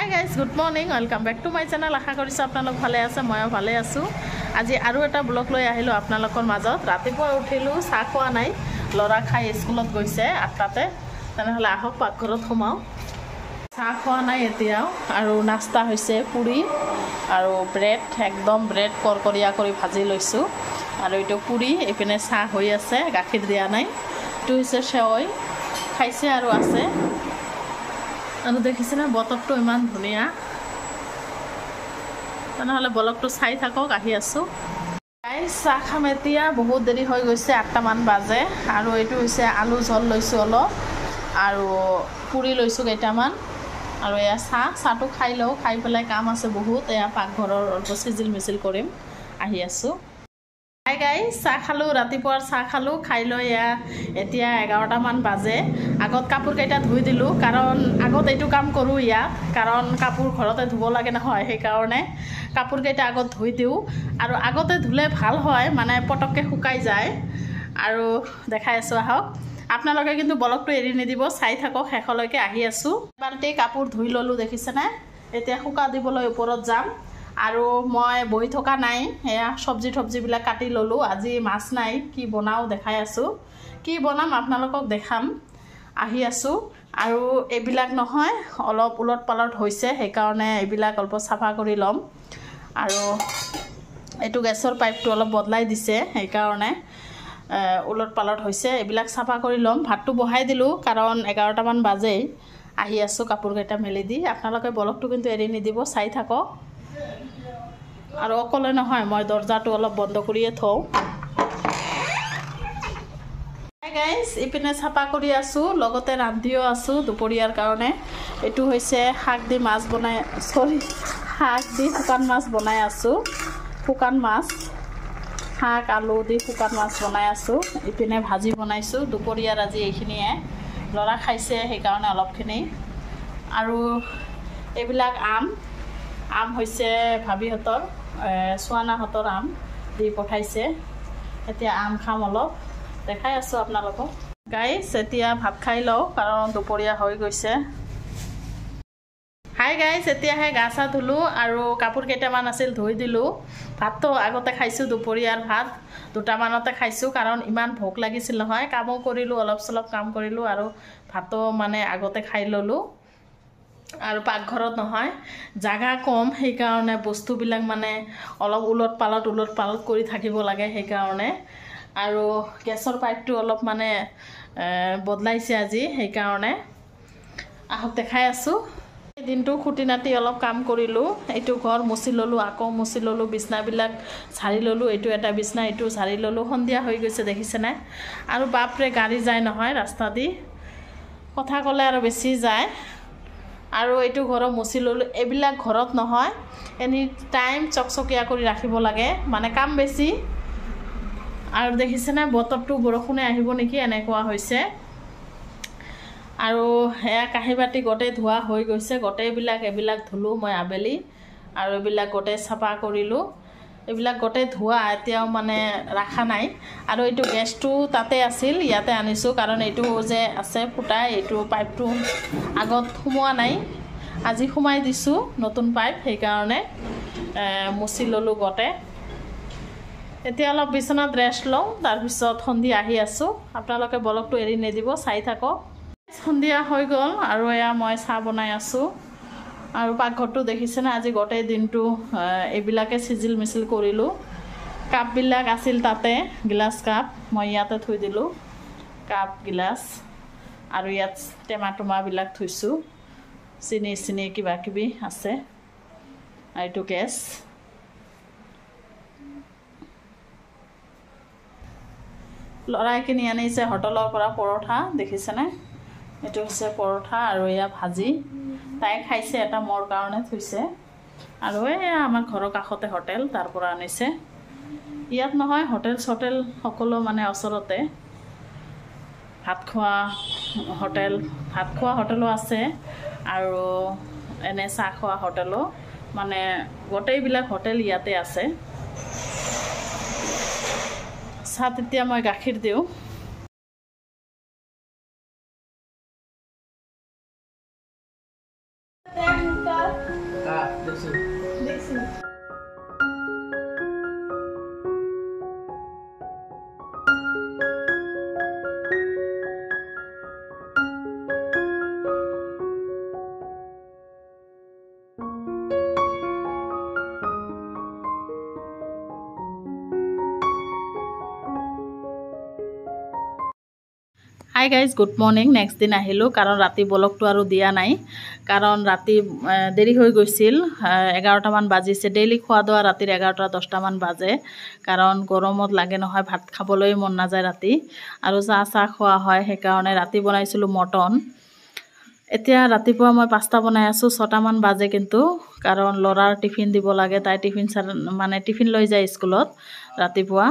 Hi guys, good morning. Welcome back to my channel. আশা কৰিছো আপোনালোক ভালে আছে, ময়ো ভালে আছো। আজি আৰু এটা ব্লগ লৈ আহিলো আপোনালোকৰ মাজত। ৰাতিপুৱা উঠিলো, চাহ খোৱা নাই, লৰা খাই স্কুলত গৈছে 8টাতে। তেনেহলে আহক পাকঘৰত সোমাও। চাহ খোৱা নাই এতিয়াও, আৰু নাস্তা হৈছে পুৰি আৰু ব্ৰেড, একদম ব্ৰেড কৰকৰীয়া কৰি ভাজি লৈছো। আৰু এইটো পুৰি, এপিনে চাহ হৈ আছে, গাখীৰ দিয়া নাই। এইটো হৈছে সেৱৈ, খাইছে আৰু আছে। আৰু দেখিছেনে বতৰটো ইমান ধুনীয়া। তেনেহ'লে ব্লগটো চাই থাকক, আহি আছোঁ। চাহ খাম এতিয়া, বহুত দেৰি হৈ গৈছে, 8টামান বাজে। আৰু এইটো হৈছে আলু জল লৈছোঁ অলপ, আৰু পুৰি লৈছোঁ কেইটামান। আৰু এয়া চাহটো খাই লওঁ, খাই পেলাই কাম আছে বহুত। এয়া পাকঘৰৰ অলপ চিজিল মিচিল কৰিম, আহি আছোঁ। হাই গাইজ, চাহ খালোঁ, ৰাতিপুৱাৰ চাহ খালোঁ, খাই লৈ এতিয়া 11টামান বাজে। আগত কাপোৰকেইটা ধুই দিলোঁ, কাৰণ আগত এইটো কাম কৰোঁ ইয়াত, কাৰণ কাপোৰ ঘৰতে ধুব লাগে নহয়, সেইকাৰণে কাপোৰকেইটা আগত ধুই দিওঁ। আৰু আগতে ধুলে ভাল হয়, মানে পটককৈ শুকাই যায়। আৰু দেখাই আছোঁ আহক। আপোনালোকে কিন্তু ব্লগটো এৰি নিদিব, চাই থাকক শেষলৈকে, আহি আছোঁ। বাল্টি কাপোৰ ধুই ল'লোঁ, দেখিছেনে? এতিয়া শুকা দিবলৈ ওপৰত যাম। আৰু মই বহি থকা নাই, এয়া চব্জিবিলাক কাটি ল'লোঁ। আজি মাছ নাই, কি বনাওঁ দেখাই আছোঁ। কি বনাম আপোনালোকক দেখাম, আহি আছোঁ। আৰু এইবিলাক নহয়, অলপ উলট পালট হৈছে, সেইকাৰণে এইবিলাক অলপ চাফা কৰি ল'ম। আৰু এইটো গেছৰ পাইপটো অলপ বদলাই দিছে, সেইকাৰণে উলট পালট হৈছে, এইবিলাক চাফা কৰি ল'ম। ভাতটো বহাই দিলোঁ, কাৰণ 11টামান বাজেই। আহি আছোঁ কাপোৰকেইটা মেলি দি। আপোনালোকে ব্লগটো কিন্তু এৰি নিদিব, চাই থাকক। আৰু অকলে নহয়, মই দৰ্জাটো অলপ বন্ধ কৰিয়ে থওঁ। গাইজ, ইপিনে চাফা কৰি আছোঁ, লগতে ৰান্ধিও আছোঁ দুপৰীয়াৰ কাৰণে। এইটো হৈছে শাক দি শুকান মাছ বনাই আছোঁ। শুকান মাছ, শাক আলু দি শুকান মাছ বনাই আছোঁ। ইপিনে ভাজি বনাইছোঁ, দুপৰীয়াৰ আজি এইখিনিয়ে। ল'ৰা খাইছে, সেইকাৰণে অলপখিনি। আৰু এইবিলাক আম হৈছে ভাবিহঁতৰ, চোৱানাহঁতৰ আম দি পঠাইছে। এতিয়া আম খাম অলপ, দেখাই আছোঁ আপোনালোকক। গাইজ, এতিয়া ভাত খাই লওঁ, কাৰণ দুপৰীয়া হৈ গৈছে। হাই গাইজ, এতিয়াহে গা চা ধুলোঁ, আৰু কাপোৰ কেইটামান আছিল ধুই দিলোঁ। ভাতটো আগতে খাইছোঁ, দুপৰীয়াৰ ভাত 2টামানতে খাইছোঁ, কাৰণ ইমান ভোক লাগিছিল নহয়। কামো কৰিলোঁ, অলপ চলপ কাম কৰিলোঁ, আৰু ভাতো মানে আগতে খাই ল'লোঁ। আৰু পাকঘৰত নহয়, জাগা কম, সেইকাৰণে বস্তুবিলাক মানে অলপ উলট পালট কৰি থাকিব লাগে, সেইকাৰণে। আৰু গেছৰ পাইপটো অলপ মানে বদলাইছে আজি, সেইকাৰণে। আহক দেখাই আছোঁ। দিনটো খুটি নাটি অলপ কাম কৰিলোঁ। এইটো ঘৰ মুচি ল'লোঁ, আকৌ মুচি ল'লোঁ, বিছনাবিলাক ঝাৰি ল'লোঁ। এইটো এটা বিছনা, এইটো ঝাৰি ল'লোঁ। সন্ধিয়া হৈ গৈছে, দেখিছেনে? আৰু বাপৰে, গাড়ী যায় নহয় ৰাস্তা দি, কথা ক'লে আৰু বেছি যায়। আৰু এইটো ঘৰত মুচি ল'লোঁ। এইবিলাক ঘৰত নহয়, এনি টাইম চকচকীয়া কৰি ৰাখিব লাগে, মানে কাম বেছি। আৰু দেখিছেনে, বতৰটো বৰষুণে আহিব নেকি, এনেকুৱা হৈছে। আৰু এয়া কাঁহী বাতি গোটেই ধোৱা হৈ গৈছে, এইবিলাক ধুলোঁ মই আবেলি। আৰু এইবিলাক গোটেই চাফা কৰিলোঁ। এইবিলাক গোটেই ধোৱা, এতিয়াও মানে ৰখা নাই। আৰু এইটো গেছটো তাতে আছিল, ইয়াতে আনিছোঁ, কাৰণ এইটো যে আছে ফুটা, এইটো পাইপটো আগত সোমোৱা নাই, আজি সোমাই দিছোঁ নতুন পাইপ, সেইকাৰণে মুচি ল'লোঁ গোটেই। এতিয়া অলপ বিচনাত ৰেষ্ট লওঁ, তাৰপিছত সন্ধিয়া আহি আছোঁ। আপোনালোকে ব্লগটো এৰি নিদিব, চাই থাকক। সন্ধিয়া হৈ গ'ল, আৰু এয়া মই চাহ বনাই আছোঁ। আৰু পাকঘৰটো দেখিছেনে, আজি গোটেই দিনটো এইবিলাকে চিজিল মিচিল কৰিলোঁ। কাপবিলাক আছিল তাতে, গিলাচ কাপ, মই ইয়াতে থৈ দিলোঁ, কাপ গিলাচ। আৰু ইয়াত টেমাবিলাক থৈছোঁ, চিনি কিবা কিবি আছে। আৰু এইটো গেছ। ল'ৰাই কিনি আনিছে হোটেলৰ পৰা পৰঠা, দেখিছেনে? এইটো হৈছে পৰঠা, আৰু এয়া ভাজি। তাই খাইছে, এটা মোৰ কাৰণে থৈছে। আৰু এয়া আমাৰ ঘৰৰ কাষতে হোটেল, তাৰ পৰা আনিছে। ইয়াত নহয়, হোটেল সকলো মানে ওচৰতে। ভাত খোৱা হোটেলো আছে, আৰু এনে চাহ খোৱা হোটেলো, মানে গোটেইবিলাক হোটেল ইয়াতে আছে। চাহত এতিয়া মই গাখীৰ দিওঁ। Hi guys good morning next দিন আহিলোঁ কাৰণ ৰাতি ব্লগটো আৰু দিয়া নাই কাৰণ ৰাতি দেৰি হৈ গৈছিল 11টামান বাজিছে ডেইলি খোৱা দোৱা ৰাতিৰ 11টা 10টামান বাজে কাৰণ গৰমত লাগে নহয় ভাত খাবলৈ মন নাযায় ৰাতি আৰু চাহ খোৱা হয় সেইকাৰণে ৰাতি বনাইছিলোঁ মটন এতিয়া ৰাতিপুৱা মই পাস্তা বনাই আছোঁ 6টামান বাজে কিন্তু কাৰণ ল'ৰাৰ টিফিন দিব লাগে তাই টিফিন লৈ যায় স্কুলত ৰাতিপুৱা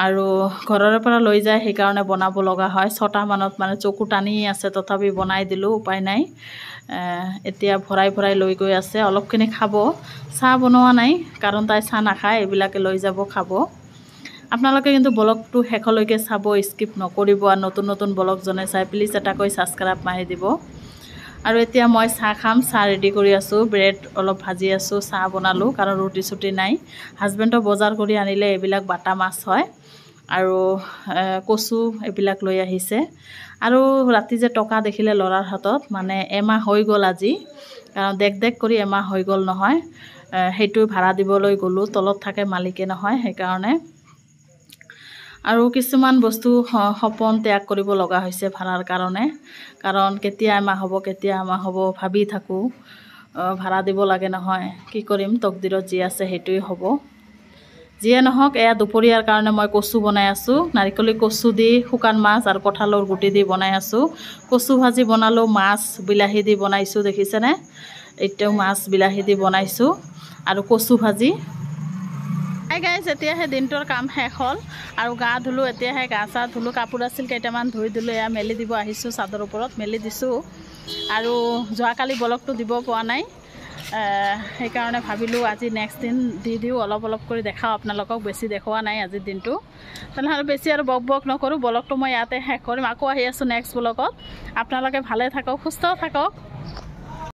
আৰু ঘৰৰ পৰা লৈ যায় সেইকাৰণে বনাব লগা হয় 6টা মানত মানে চকু টানি আছে তথাপি বনাই দিলোঁ উপায় নাই এতিয়া ভৰাই লৈ গৈ আছে অলপখিনি খাব চাহ বনোৱা নাই কাৰণ তাই চাহ নাখায় এইবিলাকে লৈ যাব খাব আপোনালোকে কিন্তু ব্লগটো শেষলৈকে চাব স্কিপ নকৰিব আৰু নতুন ব্লগ জনে চাই প্লিজ এটাকৈ ছাবস্ক্ৰাইব মাৰি দিব আৰু এতিয়া মই চাহ খাম চাহ ৰেডি কৰি আছোঁ ব্ৰেড অলপ ভাজি আছোঁ চাহ বনালোঁ কাৰণ ৰুটি চুটি নাই হাজবেণ্ডৰ বজাৰ কৰি আনিলে এইবিলাক বাটা মাছ হয় আৰু কচু এইবিলাক লৈ আহিছে আৰু ৰাতি যে টকা দেখিলে ল'ৰাৰ হাতত মানে এমাহ হৈ গ'ল আজি কাৰণ দেখ কৰি এমাহ হৈ গ'ল নহয় সেইটো ভাড়া দিবলৈ গ'লোঁ তলত থাকে মালিকে নহয় সেইকাৰণে আৰু কিছুমান বস্তু সপোন ত্যাগ কৰিব লগা হৈছে ভাড়াৰ কাৰণে কাৰণ কেতিয়া এমাহ হ'ব ভাবি থাকোঁ ভাড়া দিব লাগে নহয় কি কৰিম তকদিৰত যি আছে সেইটোৱে হ'ব যিয়ে নহওক এয়া দুপৰীয়াৰ কাৰণে মই কচু বনাই আছোঁ নাৰিকলি কচু দি শুকান মাছ আৰু কঁঠালৰ গুটি দি বনাই আছোঁ কচু ভাজি বনালোঁ মাছ বিলাহী দি বনাইছোঁ দেখিছেনে এইটো মাছ বিলাহী দি বনাইছোঁ আৰু কচু ভাজি হাই গাইজ এতিয়াহে দিনটোৰ কাম শেষ হ'ল আৰু গা ধুলোঁ এতিয়াহে গা চা ধুলোঁ কাপোৰ আছিল কেইটামান ধুই দিলোঁ এয়া মেলি দিব আহিছোঁ চাদৰ ওপৰত মেলি দিছোঁ আৰু যোৱাকালি ব্লগটো দিব পোৱা নাই সেইকাৰণে ভাবিলোঁ আজি নেক্সট দিন দি দিওঁ অলপ কৰি দেখাওঁ আপোনালোকক বেছি দেখুওৱা নাই আজিৰ দিনটো তেনেহ'লে বেছি আৰু বক নকৰোঁ ব্লগটো মই ইয়াতে শেষ কৰিম আকৌ আহি আছোঁ নেক্সট ব্লগত আপোনালোকে ভালে থাকক সুস্থ থাকক